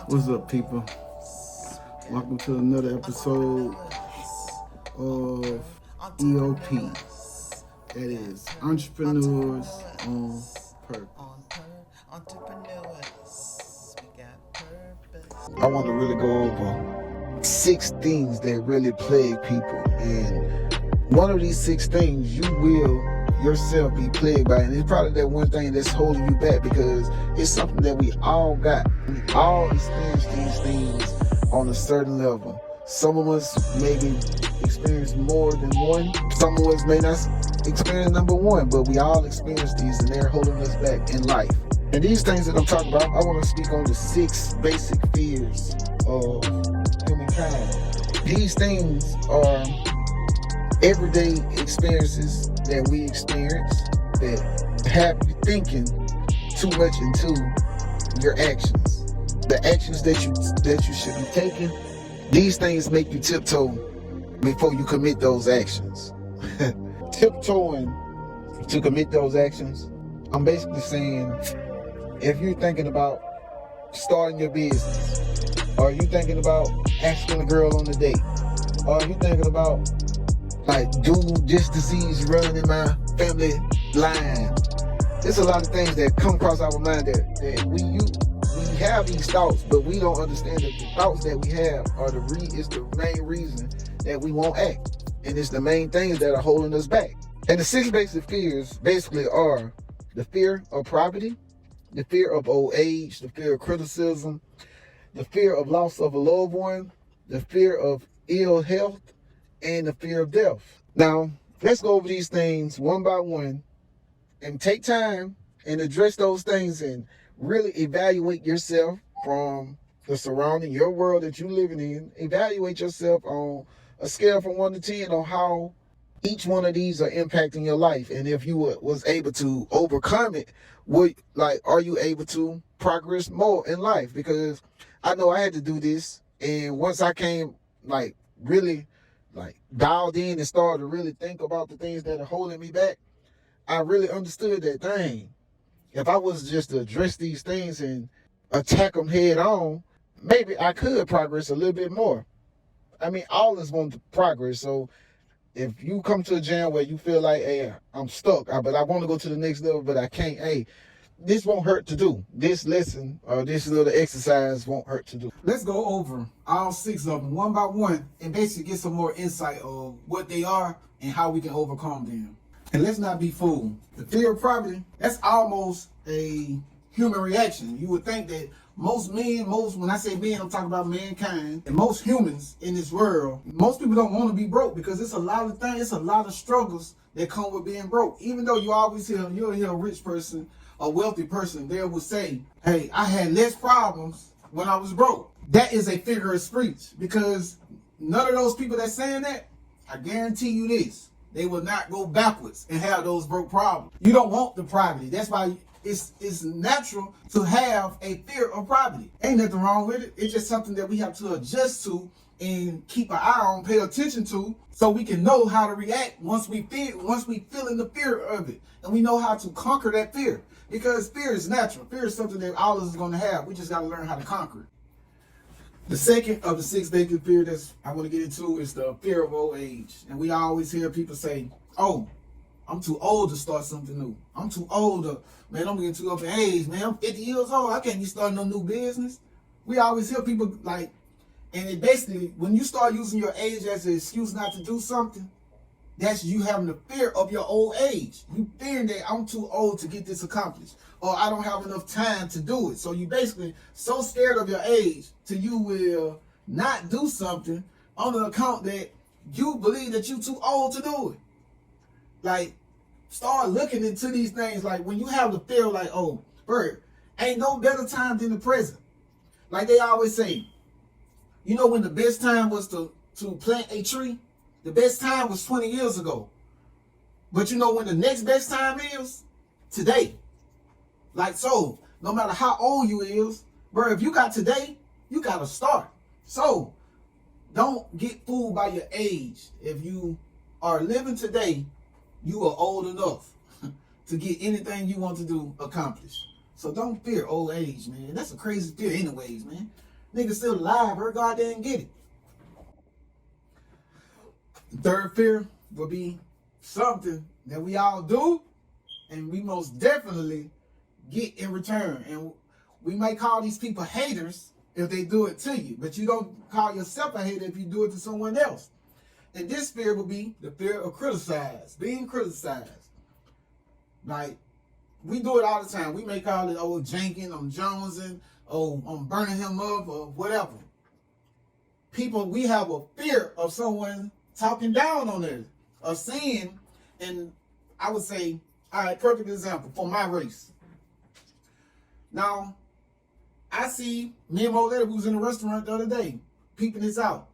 What's up, people? Welcome to another episode of EOP. That is Entrepreneurs on Purpose. I want to really go over 6 things that really plague people. And one of these 6 things you will yourself be plagued by. And it's probably that one thing that's holding you back, because it's something that we all got. We all experience these things on a certain level. Some of us maybe experience more than one. Some of us may not experience number one, but we all experience these, and they're holding us back in life. And these things that I'm talking about, I want to speak on the 6 basic fears of humankind. These things are everyday experiences that we experience that have you thinking too much into your actions. The actions that you should be taking, these things make you tiptoe before you commit those actions. Tiptoeing to commit those actions, I'm basically saying, if you're thinking about starting your business, or you thinking about asking a girl on a date, or you thinking about like, do this disease running in my family line? There's a lot of things that come across our mind that we have these thoughts, but we don't understand that the thoughts that we have are is the main reason that we won't act, and it's the main things that are holding us back. And the 6 basic fears basically are the fear of poverty, the fear of old age, the fear of criticism, the fear of loss of a loved one, the fear of ill health, and the fear of death. Now, let's go over these things one by one and take time and address those things and really evaluate yourself from the surrounding, your world that you're living in. Evaluate yourself on a scale from 1 to 10 on how each one of these are impacting your life. And if you was able to overcome it, are you able to progress more in life? Because I know I had to do this, and once I came really dialed in and started to really think about the things that are holding me back, I really understood that, dang, if I was just to address these things and attack them head on, maybe I could progress a little bit more. I mean, all is want to progress. So if you come to a jam where you feel like, hey, I'm stuck, but I want to go to the next level, but I can't, hey, this won't hurt to do. This lesson or this little exercise won't hurt to do. Let's go over all 6 of them one by one and basically get some more insight of what they are and how we can overcome them. And let's not be fooled. The fear of poverty, that's almost a human reaction. You would think that when I say men, I'm talking about mankind, and most humans in this world, most people don't want to be broke, because it's a lot of things, it's a lot of struggles that come with being broke. Even though you'll hear a rich person, a wealthy person, they will say, hey, I had less problems when I was broke. That is a figure of speech, because none of those people that's saying that, I guarantee you this, they will not go backwards and have those broke problems. You don't want the poverty. That's why it's natural to have a fear of poverty. Ain't nothing wrong with it. It's just something that we have to adjust to and keep an eye on, pay attention to, so we can know how to react once we feel in the fear of it, and we know how to conquer that fear. Because fear is natural. Fear is something that all of us is going to have. We just got to learn how to conquer it. The second of the 6 basic fears that I want to get into is the fear of old age. And we always hear people say, oh, I'm too old to start something new. I'm too old man, I'm getting too up in age, man. I'm 50 years old. I can't be starting no new business. We always hear people and it basically, when you start using your age as an excuse not to do something, that's you having the fear of your old age. You fearing that I'm too old to get this accomplished, or I don't have enough time to do it. So you basically so scared of your age till you will not do something on the account that you believe that you're too old to do it. Start looking into these things. When you have the fear oh, Bert, ain't no better time than the present. Like they always say, you know when the best time was to plant a tree? The best time was 20 years ago. But you know when the next best time is? Today. So, no matter how old you is, bro, if you got today, you got to start. So, don't get fooled by your age. If you are living today, you are old enough to get anything you want to do accomplished. So don't fear old age, man. That's a crazy fear anyways, man. Nigga still alive, her God didn't get it. Third fear will be something that we all do and we most definitely get in return. And we may call these people haters if they do it to you, but you don't call yourself a hater if you do it to someone else. And this fear will be the fear of being criticized. Like, we do it all the time. We may call it, oh, janking, I'm jonesing, oh, I'm burning him up, or whatever. People, we have a fear of someone talking down on us, of saying, and I would say, all right, perfect example for my race. Now, I see me and MajorWaLLaH, who was in a restaurant the other day, peeping this out.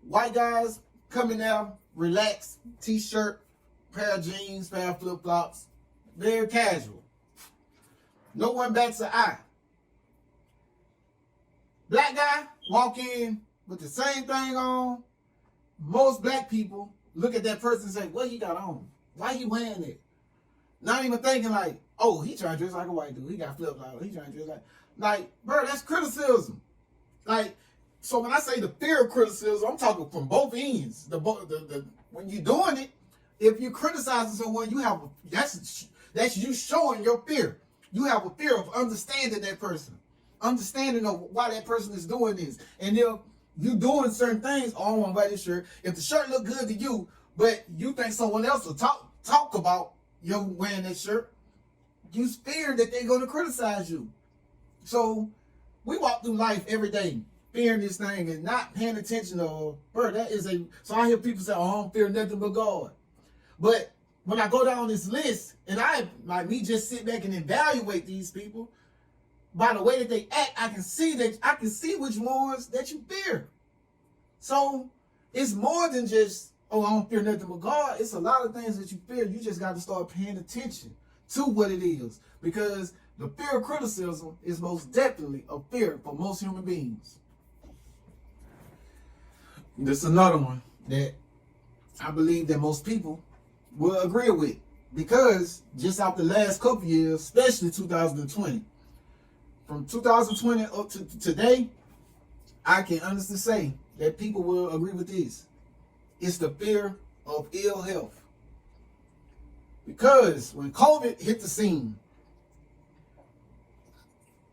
White guys coming out, relaxed, t-shirt, pair of jeans, pair of flip-flops, very casual. No one bats an eye. Black guy walk in with the same thing on. Most black people look at that person and say, what he got on? Why he wearing it? Not even thinking like, oh, he trying to dress like a white dude. He got flip-flops. He trying to dress like, bro, that's criticism. Like, so when I say the fear of criticism, I'm talking from both ends. When you're doing it, if you're criticizing someone, you have that's you showing your fear. You have a fear of understanding that person, understanding of why that person is doing this. And if you doing certain things, oh, I want to buy this shirt. If the shirt look good to you, but you think someone else will talk about you wearing that shirt, you fear that they're going to criticize you. So we walk through life every day fearing this thing and not paying attention to, bro, that is so I hear people say, oh, I don't fear nothing but God. But when I go down this list and me just sit back and evaluate these people, by the way that they act, I can see which ones that you fear. So it's more than just, oh, I don't fear nothing but God. It's a lot of things that you fear. You just got to start paying attention to what it is, because the fear of criticism is most definitely a fear for most human beings. This is another one that I believe that most people will agree with, because just after the last couple years, especially 2020, from 2020 up to today, I can honestly say that people will agree with this. It's the fear of ill health. Because when COVID hit the scene,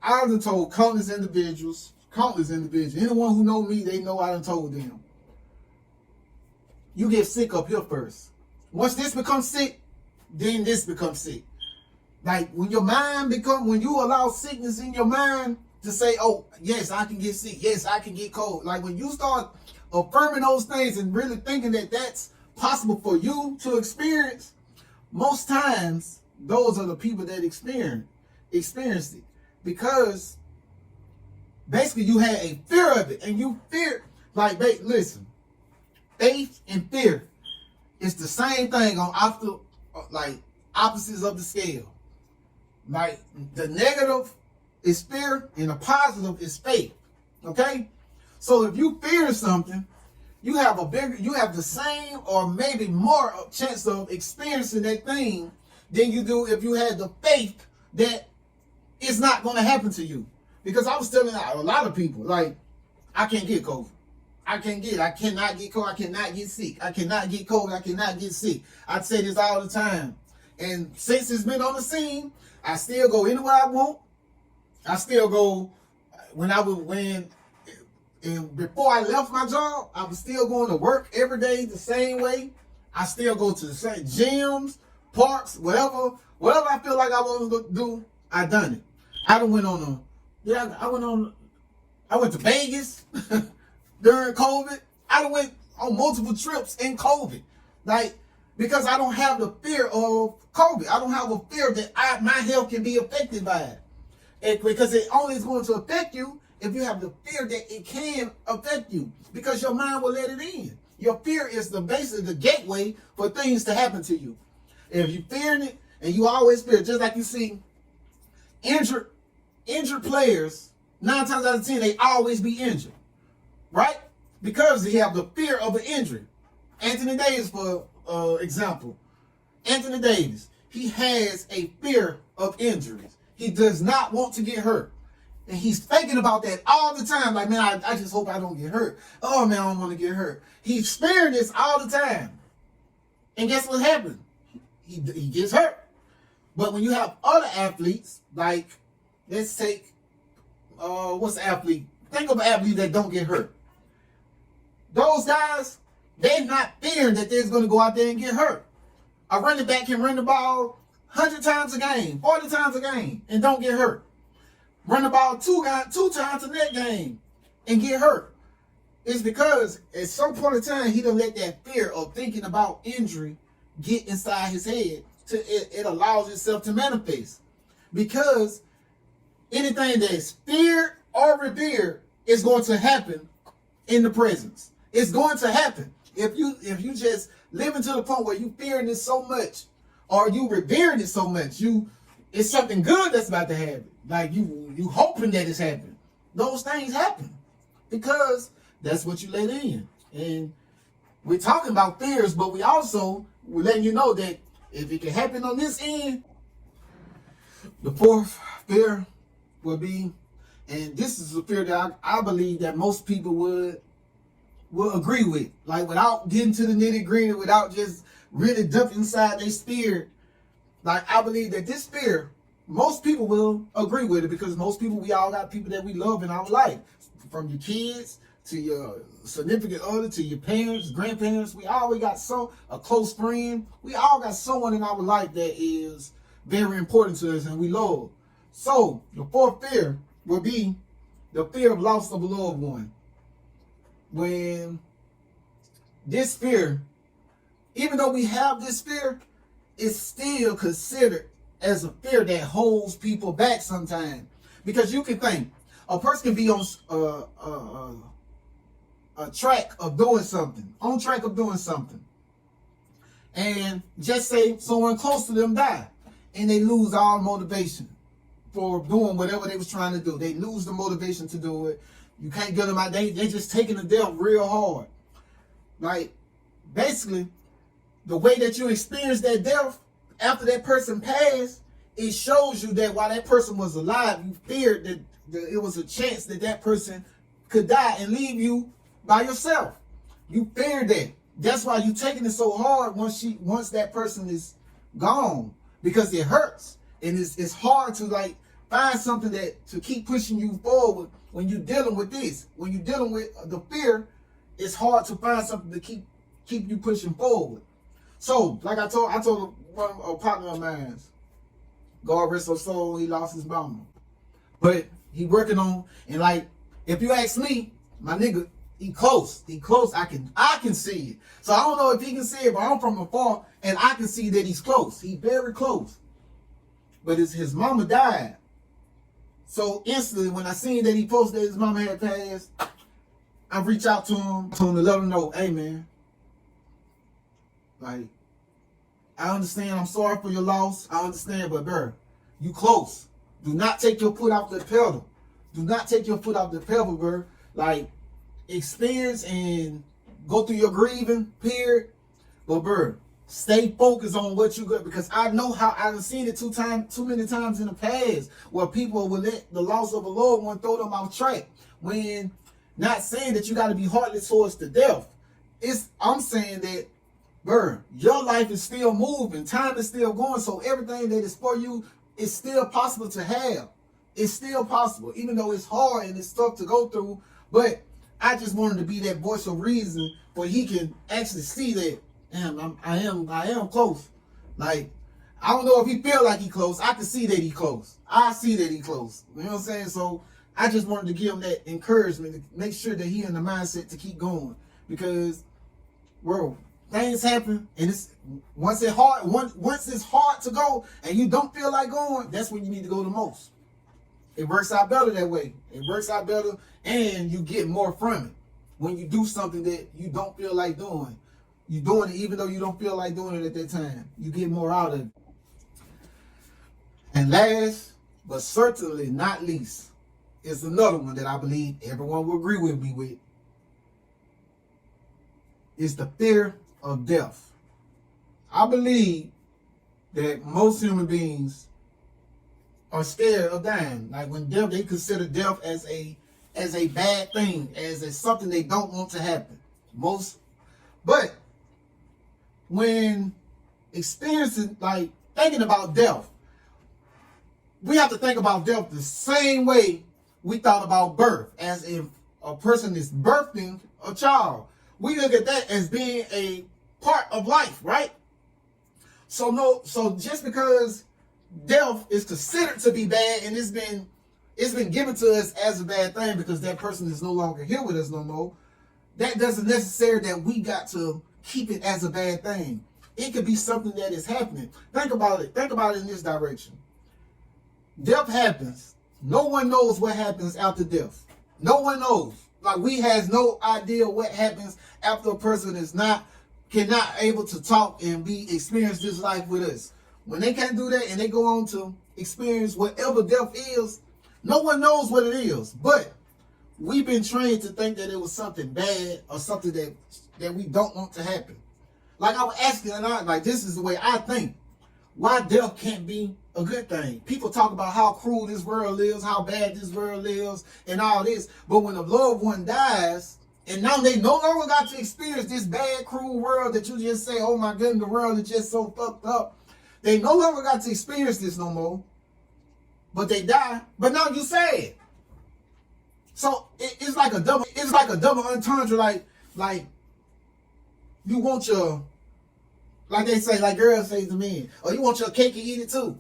I done told countless individuals, anyone who know me, they know I done told them, you get sick up here first. Once this becomes sick, then this becomes sick. Like when you allow sickness in your mind to say, oh, yes, I can get sick. Yes, I can get cold. Like when you start affirming those things and really thinking that that's possible for you to experience, most times those are the people that experienced it. Because basically you had a fear of it, and you fear, like, listen, faith and fear is the same thing on opposites of the scale. Like the negative is fear and the positive is faith. Okay? So if you fear something, you have the same or maybe more chance of experiencing that thing than you do if you had the faith that it's not going to happen to you. Because I was telling a lot of people, like, I can't get COVID. I cannot get COVID. I cannot get sick. I cannot get COVID. I cannot get sick. I say this all the time. And since it's been on the scene, I still go anywhere I want. I still go and before I left my job, I was still going to work every day the same way. I still go to the same gyms, parks, whatever I feel like I want to do, I done it. I went to Vegas during COVID. I went on multiple trips in COVID. Like, because I don't have the fear of COVID. I don't have a fear that my health can be affected by it. Because it only is going to affect you if you have the fear that it can affect you, because your mind will let it in. Your fear is basically the gateway for things to happen to you. If you're fearing it, and you always fear, just like you see injured players, 9 times out of 10, they always be injured, right? Because they have the fear of an injury. Anthony Davis, for example. Anthony Davis, he has a fear of injuries. He does not want to get hurt. And he's thinking about that all the time. Like, man, I just hope I don't get hurt. Oh, man, I don't want to get hurt. He's fearing this all the time. And guess what happened? He gets hurt. But when you have other athletes, like, let's take, what's the athlete? Think of an athlete that don't get hurt. Those guys, they're not fearing that they're going to go out there and get hurt. A running back can run the ball 100 times a game, 40 times a game, and don't get hurt. Run the ball two times in that game and get hurt. It's because at some point in time, he done let that fear of thinking about injury get inside his head. It allows itself to manifest. Because anything that is feared or revered is going to happen in the presence. It's going to happen. If you just living to the point where you fearing it so much, or you revering it so much, it's something good that's about to happen. Like you hoping that it's happening. Those things happen because that's what you let in. And we're talking about fears, but we're letting you know that if it can happen on this end, the fourth fear will be, and this is a fear that I believe that most people will agree with, like without getting to the nitty gritty, without just really dumping inside their spirit. Like, I believe that this fear, most people will agree with it, because most people, we all got people that we love in our life, from your kids to your significant other to your parents, grandparents. We always got a close friend. We all got someone in our life that is very important to us and we love. So the fourth fear will be the fear of loss of a loved one. When this fear, even though we have this fear, it's still considered as a fear that holds people back sometimes. Because you can think, a person can be on a track of doing something, and just say someone close to them died, and they lose all motivation for doing whatever they was trying to do. They lose the motivation to do it. You can't get them out. They just taking the death real hard. Like, basically, the way that you experience that death after that person passed, it shows you that while that person was alive, you feared that it was a chance that that person could die and leave you by yourself. You feared that. That's why you taking it so hard once that person is gone, because it hurts, and it's hard to like find something to keep pushing you forward when you're dealing with this. When you're dealing with the fear, it's hard to find something to keep you pushing forward. So, like I told a partner of mine, God rest her soul, he lost his mama, but he working on, and like, if you ask me, my nigga, he close. I can see it. So I don't know if he can see it, but I'm from afar and I can see that he's close. He's very close. But his mama died. So instantly, when I seen that he posted that his mama had passed, I reached out to him to let him know, hey man, like, I understand, I'm sorry for your loss. I understand, but bro, you close. Do not take your foot off the pedal. Do not take your foot off the pedal, bro. Like, experience and go through your grieving period, but bro, stay focused on what you got, because I know how I've seen it too many times in the past where people will let the loss of a loved one throw them off track. When not saying that you got to be heartless towards the death, I'm saying that, bro, your life is still moving, time is still going, so everything that is for you is still possible to have. It's still possible, even though it's hard and it's tough to go through. But I just wanted to be that voice of reason where he can actually see that, damn, I am close. Like, I don't know if he feel like he close. I can see that he close. I see that he close. You know what I'm saying? So I just wanted to give him that encouragement to make sure that he in the mindset to keep going. Because, bro, things happen, and once it's hard to go and you don't feel like going, that's when you need to go the most. It works out better that way. It works out better, and you get more from it. When you do something that you don't feel like doing, you're doing it even though you don't feel like doing it at that time. You get more out of it. And last, but certainly not least, is another one that I believe everyone will agree with me with. It's the fear of death. I believe that most human beings are scared of dying. Like when death, they consider death as a bad thing, as a something they don't want to happen. But when experiencing, like thinking about death, we have to think about death the same way we thought about birth, as if a person is birthing a child. We look at that as being a part of life, right? So just because death is considered to be bad and it's been given to us as a bad thing because that person is no longer here with us no more, that doesn't necessarily that we got to keep it as a bad thing. It could be something that is happening. Think about it. Think about it in this direction. Death happens. No one knows what happens after death. No one knows. Like we has no idea what happens after a person is cannot able to talk and experience this life with us. When they can't do that and they go on to experience whatever death is, no one knows what it is. But we've been trained to think that it was something bad or something that we don't want to happen. Like I was asking, and this is the way I think. Why death can't be a good thing? People talk about how cruel this world is, how bad this world is, and all this. But when a loved one dies, and now they no longer got to experience this bad, cruel world that you just say, oh my goodness, the world is just so fucked up. They no longer got to experience this no more. But they die. But now you sad. So it's like a double entendre. Like you want your, like they say, like girls say to me, oh, you want your cake and eat it too.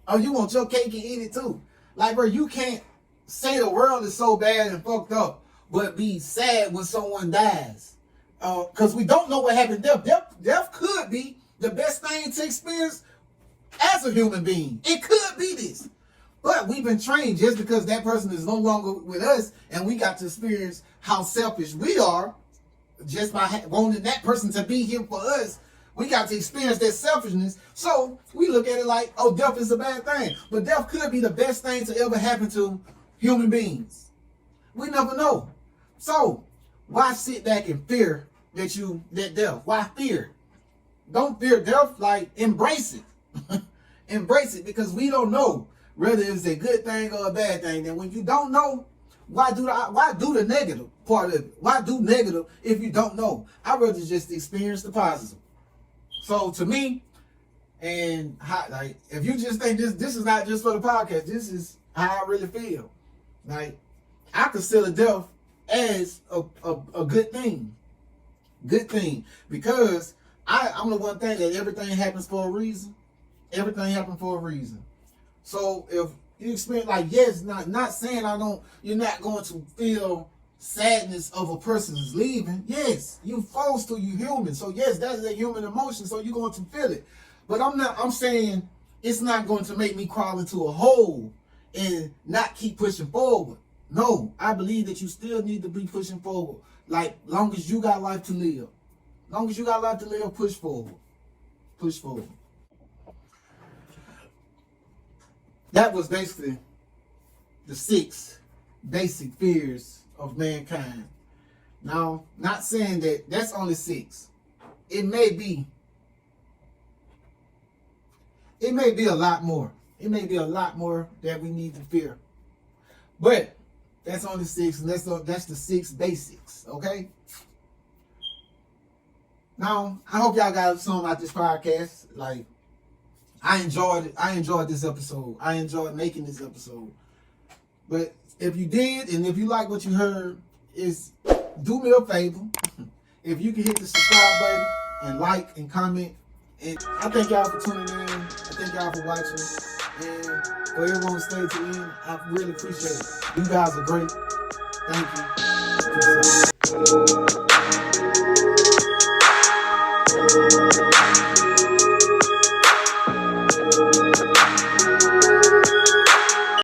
Oh, you want your cake and eat it too. Like, bro, you can't say the world is so bad and fucked up, but be sad when someone dies. Because we don't know what happened. Death could be the best thing to experience as a human being. It could be this. But we've been trained just because that person is no longer with us and we got to experience how selfish we are just by wanting that person to be here for us. We got to experience that selfishness. So we look at it like, oh, death is a bad thing. But death could be the best thing to ever happen to human beings. We never know. So why sit back and fear that death? Why fear? Don't fear death, like embrace it. Embrace it, because we don't know whether it's a good thing or a bad thing. And when you don't know, why do the negative part of it? Why do negative if you don't know? I'd rather just experience the positive. So to me, and like if you just think this is not just for the podcast, this is how I really feel. Like I consider death as a good thing. Good thing. Because I'm the one thing that everything happens for a reason. Everything happens for a reason. So if you experience, like, yes, not saying you're not going to feel sadness of a person is leaving. Yes, you forced to, you human. So yes, that's a human emotion, so you're going to feel it. But I'm saying it's not going to make me crawl into a hole and not keep pushing forward. No, I believe that you still need to be pushing forward. Like, long as you got life to live. Long as you got life to live, push forward. Push forward. That was basically the 6 basic fears of mankind. Now, not saying that that's only 6. It may be a lot more. It may be a lot more that we need to fear. But that's only 6, and that's the 6 basics, okay? Now, I hope y'all got something out this podcast. Like, I enjoyed it. I enjoyed this episode. I enjoyed making this episode. But if you did, and if you like what you heard, do me a favor. If you can hit the subscribe button and like and comment. And I thank y'all for tuning in. I thank y'all for watching. And for everyone who stayed to the end, I really appreciate it. You guys are great. Thank you. Peace out.